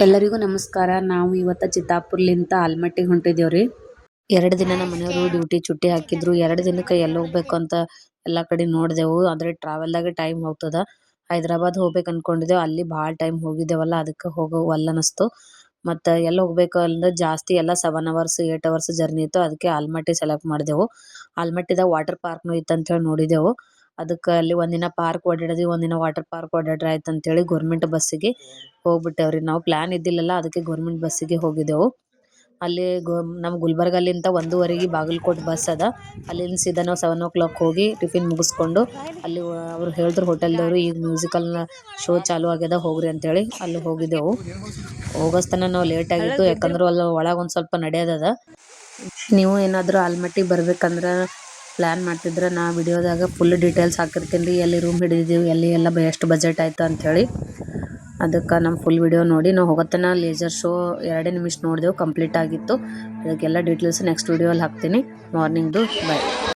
ಎಲ್ಲರಿಗೂ ನಮಸ್ಕಾರ. ನಾವು ಇವತ್ತು ಚಿತ್ತಾಪುರ್ಲಿಂದ ಆಲ್ಮಟ್ಟಿಗೆ ಹೊಂಟಿದ್ದೇವ್ರಿ. 2 ದಿನ ನಮ್ಮ ಮನೆಯವರು ಡ್ಯೂಟಿ ಚುಟ್ಟಿ ಹಾಕಿದ್ರು. 2 ದಿನಕ್ಕೆ ಎಲ್ಲಿ ಹೋಗ್ಬೇಕು ಅಂತ ಎಲ್ಲ ಕಡೆ ನೋಡಿದೆವು. ಆದರೆ ಟ್ರಾವೆಲ್ದಾಗ ಟೈಮ್ ಹೋಗ್ತದ. ಹೈದರಾಬಾದ್ ಹೋಗ್ಬೇಕು ಅನ್ಕೊಂಡಿದ್ದೆವು. ಅಲ್ಲಿ ಭಾಳ ಟೈಮ್ ಹೋಗಿದ್ದೇವಲ್ಲ, ಅದಕ್ಕೆ ಹೋಗೋವಲ್ಲ ಅನ್ನಿಸ್ತು. ಮತ್ತು ಎಲ್ಲಿ ಹೋಗ್ಬೇಕು ಅಂದ್ರೆ ಜಾಸ್ತಿ ಎಲ್ಲ 7 ಅವರ್ಸ್ 8 ಅವರ್ಸ್ ಜರ್ನಿ ಇತ್ತು. ಅದಕ್ಕೆ ಆಲ್ಮಟ್ಟಿ ಸೆಲೆಕ್ಟ್ ಮಾಡಿದೆವು. ಆಲ್ಮಟ್ಟಿದಾಗ ವಾಟರ್ ಪಾರ್ಕ್ನು ಇತ್ತು ಅಂತೇಳಿ ನೋಡಿದೆವು. ಅದಕ್ಕೆ ಅಲ್ಲಿ ಒಂದಿನ ಪಾರ್ಕ್ ಓಡಾಡಿದ್ವಿ, ಒಂದಿನ ವಾಟರ್ ಪಾರ್ಕ್ ಓಡಾಡ್ರಿ ಆಯ್ತು ಅಂತೇಳಿ ಗೌರ್ಮೆಂಟ್ ಬಸ್ಸಿಗೆ ಹೋಗ್ಬಿಟ್ಟೇವ್ರಿ. ನಾವು ಪ್ಲ್ಯಾನ್ ಇದ್ದಿಲ್ಲಲ್ಲ, ಅದಕ್ಕೆ ಗೌರ್ಮೆಂಟ್ ಬಸ್ಸಿಗೆ ಹೋಗಿದ್ದೆವು. ಅಲ್ಲಿ ನಮ್ಮ ಗುಲ್ಬರ್ಗಲ್ಲಿಂದ 1:30 ಬಾಗಲಕೋಟೆ ಬಸ್ ಅದ. ಅಲ್ಲಿಂದ ಸೀದಾ ನಾವು 7 o'clock ಹೋಗಿ ಟಿಫಿನ್ ಮುಗಿಸ್ಕೊಂಡು ಅಲ್ಲಿ ಅವ್ರು ಹೇಳಿದ್ರು ಹೋಟೆಲ್ದವರು, ಈಗ ಮ್ಯೂಸಿಕಲ್ ಶೋ ಚಾಲು ಆಗ್ಯದ ಹೋಗ್ರಿ ಅಂತೇಳಿ ಅಲ್ಲಿ ಹೋಗಿದ್ದೆವು. ಹೋಗೋಸ್ತನ ನಾವು ಲೇಟ್ ಆಗಿತ್ತು, ಯಾಕಂದ್ರೆ ಅಲ್ಲಿ ಒಳಗೆ ಒಂದು ಸ್ವಲ್ಪ ನಡೆಯೋದದ. ನೀವು ಏನಾದರೂ ಆಲ್ಮಟ್ಟಿಗೆ ಬರ್ಬೇಕಂದ್ರೆ ಪ್ಲ್ಯಾನ್ ಮಾಡ್ತಿದ್ರೆ ನಾ ವಿಡಿಯೋದಾಗ ಫುಲ್ ಡೀಟೇಲ್ಸ್ ಹಾಕಿರ್ತೀನಿ ರೀ. ಎಲ್ಲಿ ರೂಮ್ ಹಿಡಿದಿದ್ದೀವಿ, ಎಲ್ಲಿ ಎಲ್ಲ ಎಷ್ಟು ಬಜೆಟ್ ಆಯಿತು ಅಂಥೇಳಿ. ಅದಕ್ಕೆ ನಮ್ಮ ಫುಲ್ ವಿಡಿಯೋ ನೋಡಿ. ನಾವು ಹೋಗೋತನ ಲೇಸರ್ ಶೋ 2 ನಿಮಿಷ ನೋಡಿದೆವು, ಕಂಪ್ಲೀಟ್ ಆಗಿತ್ತು. ಅದಕ್ಕೆಲ್ಲ ಡೀಟೇಲ್ಸ್ ನೆಕ್ಸ್ಟ್ ವಿಡಿಯೋಲ್ಲಿ ಹಾಕ್ತೀನಿ. ಮಾರ್ನಿಂಗ್ದು ಬಾಯ್.